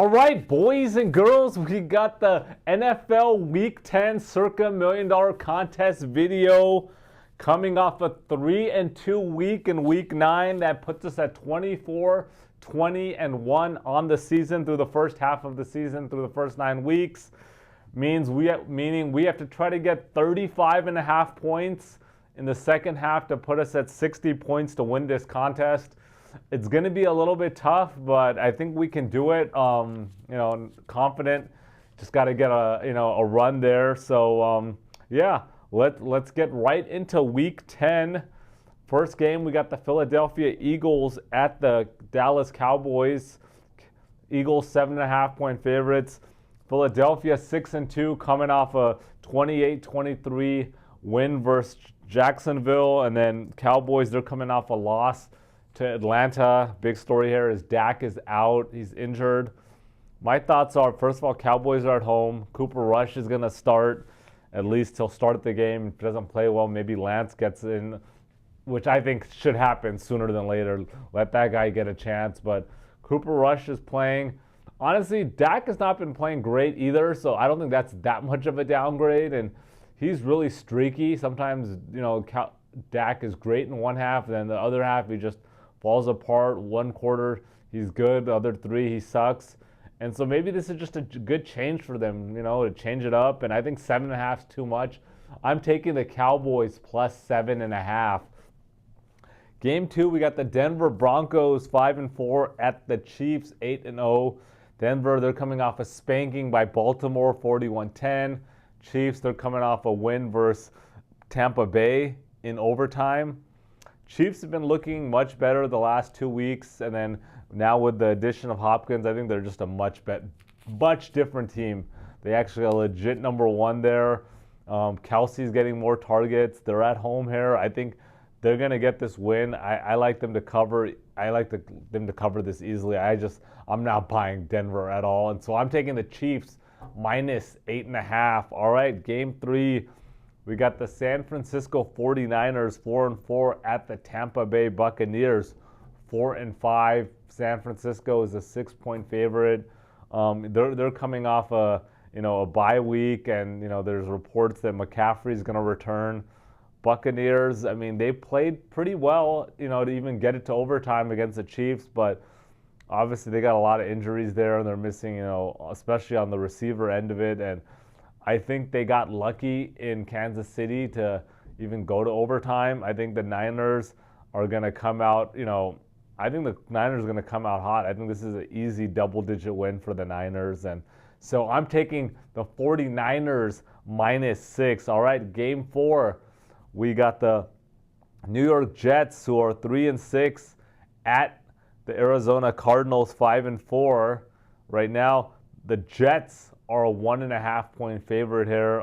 All right, boys and girls, we got the NFL Week 10 circa $1 million contest video coming off a 3-2 week in Week 9. That puts us at 24-20-1 on the season through the first half of the season, through the first 9 weeks. Meaning we have to try to get 35.5 points in the second half to put us at 60 points to win this contest. It's going to be a little bit tough, but I think we can do it. Confident. Just got to get a run there. So yeah, let's get right into Week 10. First game, we got the Philadelphia Eagles at the Dallas Cowboys. Eagles 7.5-point favorites. Philadelphia 6-2, coming off a 28-23 win versus Jacksonville, and then Cowboys, they're coming off a loss to Atlanta. Big story here is Dak is out. He's injured. My thoughts are, first of all, Cowboys are at home. Cooper Rush is going to start. At least he'll start the game. If he doesn't play well, maybe Lance gets in, which I think should happen sooner than later. Let that guy get a chance. But Cooper Rush is playing. Honestly, Dak has not been playing great either, so I don't think that's that much of a downgrade. And he's really streaky. Sometimes, Dak is great in one half, and then the other half he just falls apart. One quarter he's good, the other 3 he sucks. And so maybe this is just a good change for them, to change it up. And I think 7.5 is too much. I'm taking the Cowboys plus 7.5. Game 2, we got the Denver Broncos 5-4 at the Chiefs 8-0. Denver, they're coming off a spanking by Baltimore 41-10. Chiefs, they're coming off a win versus Tampa Bay in overtime. Chiefs have been looking much better the last 2 weeks, and then now with the addition of Hopkins, I think they're just a much different team. They actually are legit number 1 there. Kelsey's getting more targets. They're at home here. I think they're going to get this win. I like them to cover. I like them to cover this easily. I'm not buying Denver at all, and so I'm taking the Chiefs minus 8.5. All right, game 3. We got the San Francisco 49ers 4-4 at the Tampa Bay Buccaneers 4-5. San Francisco is a 6-point favorite. They're coming off a bye week, and there's reports that McCaffrey's going to return. Buccaneers, they played pretty well, to even get it to overtime against the Chiefs, but obviously they got a lot of injuries there, and they're missing, especially on the receiver end of it. And I think they got lucky in Kansas City to even go to overtime. I think the Niners are going to come out, I think the Niners are going to come out hot. I think this is an easy double-digit win for the Niners. And so I'm taking the 49ers minus 6. All right, game 4, we got the New York Jets, who are 3-6 at the Arizona Cardinals 5-4. Right now, the Jets are a 1.5-point favorite here.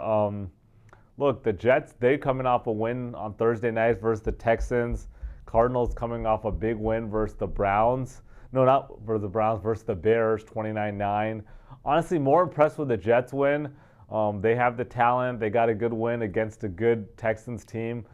Look, the Jets, they're coming off a win on Thursday night versus the Texans. Cardinals coming off a big win versus the Browns. No, not versus the Browns, versus the Bears, 29-9. Honestly, more impressed with the Jets win. They have the talent. They got a good win against a good Texans team.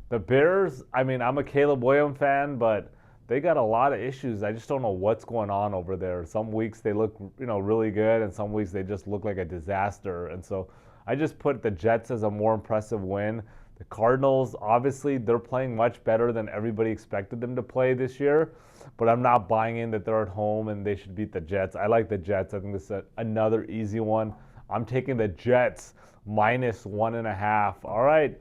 The Bears, I'm a Caleb Williams fan, but they got a lot of issues. I just don't know what's going on over there. Some weeks they look, really good, and some weeks they just look like a disaster. And so I just put the Jets as a more impressive win. The Cardinals, obviously, they're playing much better than everybody expected them to play this year, but I'm not buying in that they're at home and they should beat the Jets. I like the Jets. I think this is another easy one. I'm taking the Jets minus 1.5. All right,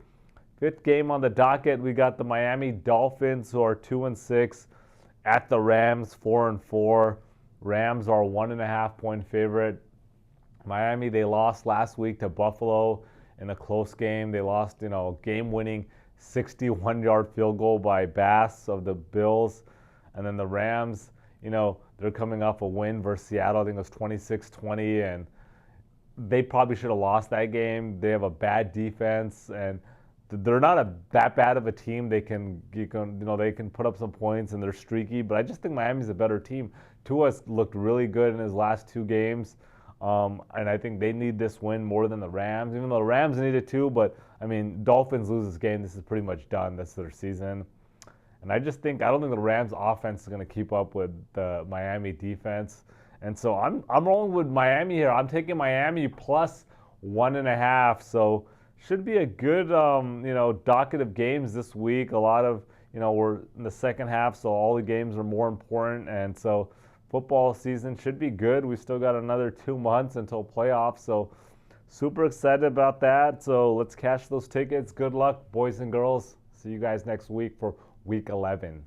5th game on the docket, we got the Miami Dolphins, who are 2-6 at the Rams 4-4. Rams are a 1.5-point favorite. Miami, they lost last week to Buffalo in a close game. They lost, game-winning 61-yard field goal by Bass of the Bills. And then the Rams, they're coming off a win versus Seattle. I think it was 26-20, and they probably should have lost that game. They have a bad defense, and they're not that bad of a team. They can put up some points, and they're streaky. But I just think Miami's a better team. Tua's looked really good in his last 2 games. And I think they need this win more than the Rams, even though the Rams need it too. But, Dolphins lose this game, this is pretty much done. That's their season. And I don't think the Rams offense is going to keep up with the Miami defense. And so I'm rolling with Miami here. I'm taking Miami plus 1.5. So should be a good docket of games this week. A lot of we're in the second half, so all the games are more important, and so football season should be good. We still got another 2 months until playoffs, so super excited about that. So let's cash those tickets. Good luck, boys and girls. See you guys next week for week 11.